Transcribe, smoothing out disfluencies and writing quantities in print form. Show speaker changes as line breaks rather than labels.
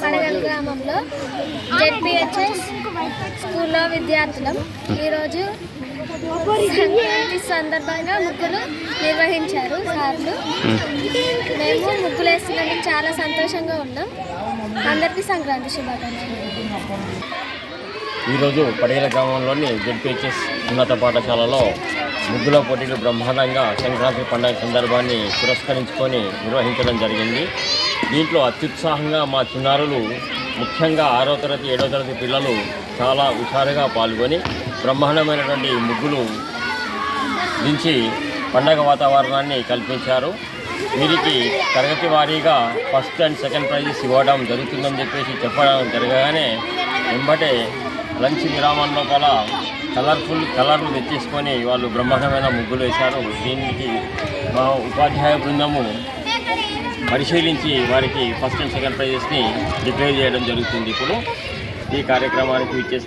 పడగల్ గ్రామంలో జెడ్పీహెచ్ఎస్ స్కూల్లో విద్యార్థులం ఈరోజు సంక్రాంతి సందర్భంగా ముగ్గులు నిర్వహించారు సార్లు. మేము ముగ్గులు వేస్తున్నందుకు చాలా సంతోషంగా ఉన్నాం. అందరికీ సంక్రాంతి శుభాకాంక్షలు.
ఈరోజు పడగల గ్రామంలోని జెడ్పీహెచ్ఎస్ ఉన్నత పాఠశాలలో ముగ్గుల పోటీలు బ్రహ్మాండంగా సంక్రాంతి పండుగ సందర్భాన్ని పురస్కరించుకొని నిర్వహించడం జరిగింది. దీంట్లో అత్యుత్సాహంగా మా చిన్నారులు, ముఖ్యంగా 6వ తరగతి 7వ తరగతి పిల్లలు చాలా హుషారుగా పాల్గొని బ్రహ్మాండమైనటువంటి ముగ్గులు దించి పండగ వాతావరణాన్ని కల్పించారు. వీరికి తరగతి వారీగా ఫస్ట్ అండ్ సెకండ్ ప్రైజెస్ ఇవ్వడం జరుగుతుందని చెప్పేసి చెప్పడం జరగగానే వెంబటే లంచ్ విరామం లోపల కలర్ఫుల్ కలర్లు తెచ్చేసుకొని వాళ్ళు బ్రహ్మాండమైన ముగ్గులు వేశారు. దీనికి మా ఉపాధ్యాయ బృందము పరిశీలించి వారికి ఫస్ట్ అండ్ సెకండ్ ప్రైజెస్ని డిక్లేర్ చేయడం జరుగుతుంది. ఇప్పుడు ఈ కార్యక్రమానికి ఇచ్చేసి